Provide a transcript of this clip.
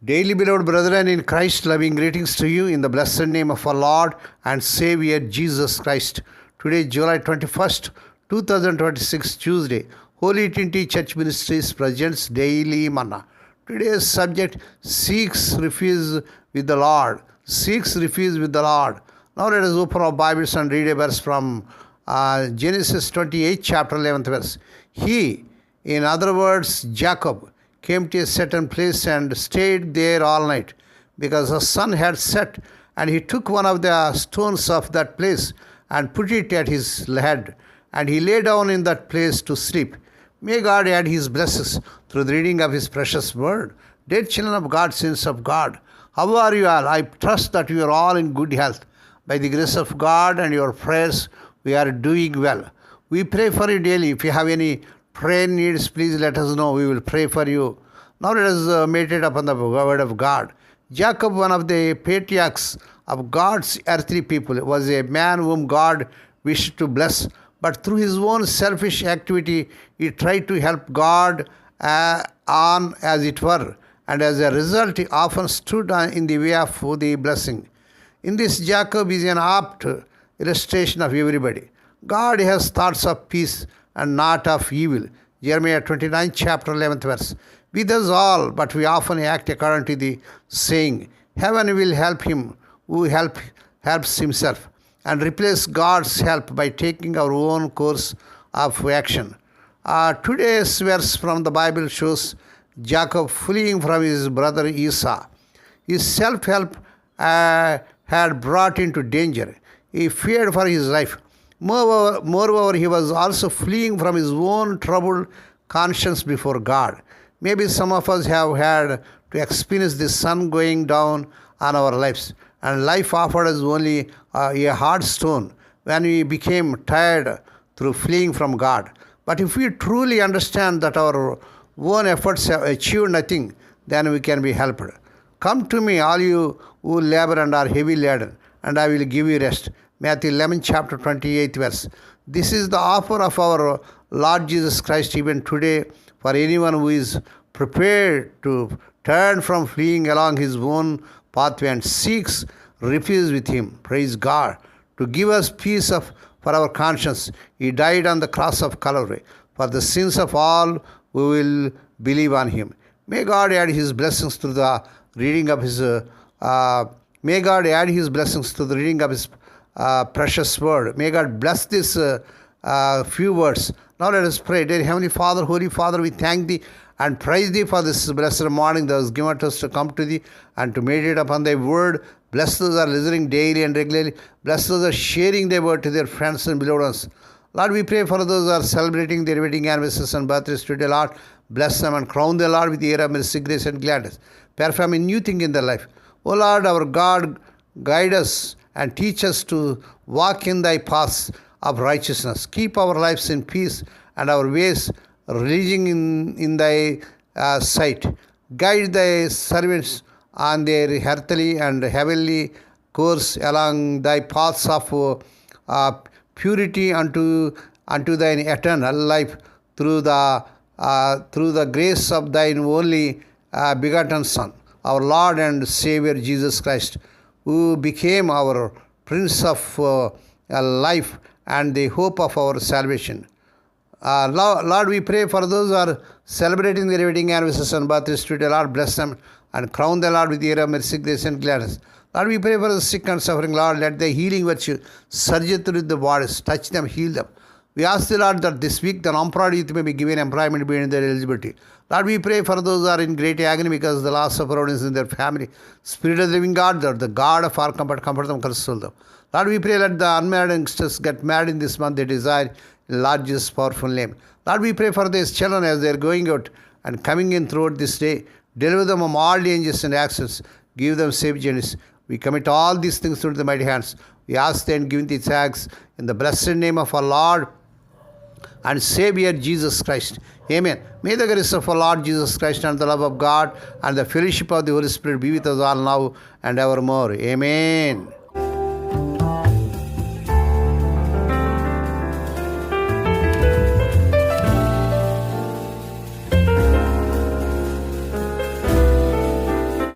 Daily, beloved brethren in Christ, loving greetings to you in the blessed name of our Lord and Savior Jesus Christ. Today, July 21st, 2026, Tuesday, Holy Trinity Church Ministries presents Daily Manna. Today's subject, seeks refuge with the Lord. Seeks refuge with the Lord. Now let us open our Bibles and read a verse from Genesis 28, chapter 11th verse. He, in other words, Jacob, came to a certain place and stayed there all night, because the sun had set, and he took one of the stones of that place and put it at his head, and he lay down in that place to sleep. May God add his blessings through the reading of his precious word. Dear children of God, saints of God, how are you all? I trust that you are all in good health. By the grace of God and your prayers, we are doing well. We pray for you daily. If you have any prayer needs, please let us know. We will pray for you. Now let us meditate upon the word of God. Jacob, one of the patriarchs of God's earthly people, was a man whom God wished to bless, but through his own selfish activity, he tried to help God on, as it were, and as a result, he often stood in the way of the blessing. In this, Jacob is an apt illustration of everybody. God has thoughts of peace and not of evil. Jeremiah 29, chapter 11th verse. With us all, but we often act according to the saying, heaven will help him who helps himself, and replace God's help by taking our own course of action. Today's verse from the Bible shows Jacob fleeing from his brother Esau. His self-help had brought him to danger. He feared for his life. Moreover, he was also fleeing from his own troubled conscience before God. Maybe some of us have had to experience the sun going down on our lives, and life offered us only a hard stone when we became tired through fleeing from God. But if we truly understand that our own efforts have achieved nothing, then we can be helped. Come to me, all you who labor and are heavy laden, and I will give you rest. Matthew 11, chapter 28 verse. This is the offer of our Lord Jesus Christ even today for anyone who is prepared to turn from fleeing along his own pathway and seeks refuge with him. Praise God. To give us peace for our conscience, he died on the cross of Calvary for the sins of all who will believe on him. May God add his blessings through the reading of his precious word. May God bless this few words. Now let us pray. Dear Heavenly Father, Holy Father, we thank thee and praise thee for this blessed morning that was given to us to come to thee and to meditate upon thy word. Bless those that are listening daily and regularly. Bless those that are sharing thy word to their friends and beloved ones. Lord, we pray for those that are celebrating their wedding anniversaries and birthdays today. Lord, bless them and crown them, Lord, with the air of mercy, grace, and gladness. Perform a new thing in their life. O Lord, our God, guide us and teach us to walk in thy paths of righteousness. Keep our lives in peace and our ways releasing in thy sight. Guide thy servants on their earthly and heavenly course along thy paths of purity unto thine eternal life through the grace of thine only begotten Son, our Lord and Savior Jesus Christ, who became our Prince of life and the hope of our salvation. Lord, we pray for those who are celebrating their wedding anniversaries and birthdays today. Lord, bless them and crown them, Lord, with the air of mercy, grace, and gladness. Lord, we pray for the sick and suffering. Lord, let the healing virtue surge through the bodies, touch them, heal them. We ask the Lord that this week the unemployed youth may be given employment beyond their eligibility. Lord, we pray for those who are in great agony because of the loss of providence in their family. Spirit of the living God, the God of our comfort, comfort them, console them. Lord, we pray let the unmarried youngsters get married in this month they desire in Lord Jesus' powerful name. Lord, we pray for these children as they are going out and coming in throughout this day. Deliver them from all dangers and accidents. Give them safe journeys. We commit all these things to the mighty hands. We ask and give thee thanks in the blessed name of our Lord and Savior Jesus Christ. Amen. May the grace of our Lord Jesus Christ and the love of God and the fellowship of the Holy Spirit be with us all now and evermore. Amen.